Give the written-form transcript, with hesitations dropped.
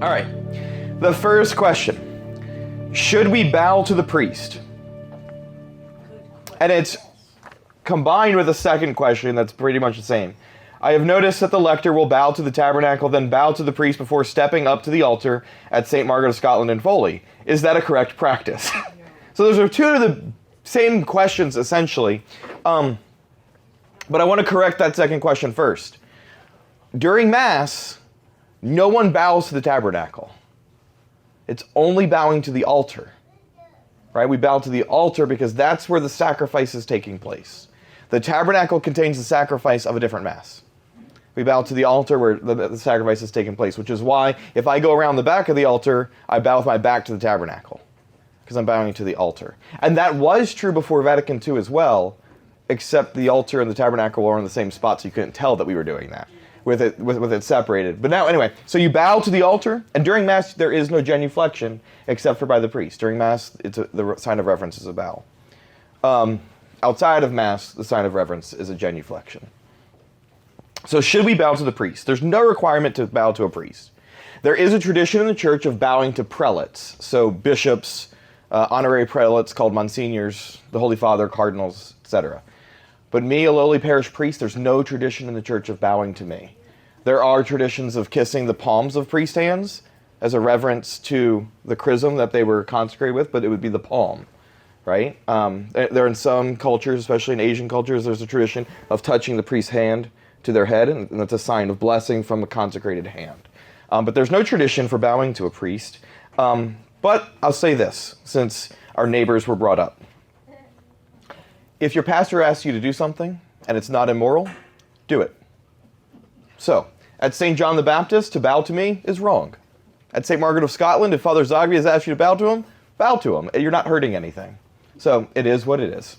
All right. The first question. Should we bow to the priest? And it's combined with a second question that's pretty much the same. I have noticed that the lector will bow to the tabernacle, then bow to the priest before stepping up to the altar at St. Margaret of Scotland in Foley. Is that a correct practice? So those are two of the same questions, essentially. But I want to correct that second question first. During Mass, no one bows to the tabernacle. It's only bowing to the altar. Right? We bow to the altar because that's where the sacrifice is taking place. The tabernacle contains the sacrifice of a different Mass. We bow to the altar where the sacrifice is taking place, which is why if I go around the back of the altar, I bow with my back to the tabernacle because I'm bowing to the altar. And that was true before Vatican II as well, except the altar and the tabernacle were in the same spot, so you couldn't tell that we were doing that with it separated. But now, anyway, so you bow to the altar, and during Mass, there is no genuflection except for by the priest. During Mass, the sign of reverence is a bow. Outside of Mass, the sign of reverence is a genuflection. So should we bow to the priest? There's no requirement to bow to a priest. There is a tradition in the church of bowing to prelates, so bishops, honorary prelates called monsignors, the Holy Father, cardinals, etc. But me, a lowly parish priest, there's no tradition in the church of bowing to me. There are traditions of kissing the palms of priest hands as a reverence to the chrism that they were consecrated with, but it would be the palm, right? There in some cultures, especially in Asian cultures, there's a tradition of touching the priest's hand to their head, and that's a sign of blessing from a consecrated hand. But there's no tradition for bowing to a priest. But I'll say this, since our neighbors were brought up. If your pastor asks you to do something, and it's not immoral, do it. So, at St. John the Baptist, to bow to me is wrong. At St. Margaret of Scotland, if Father Zagri has asked you to bow to him, bow to him. You're not hurting anything. So, it is what it is.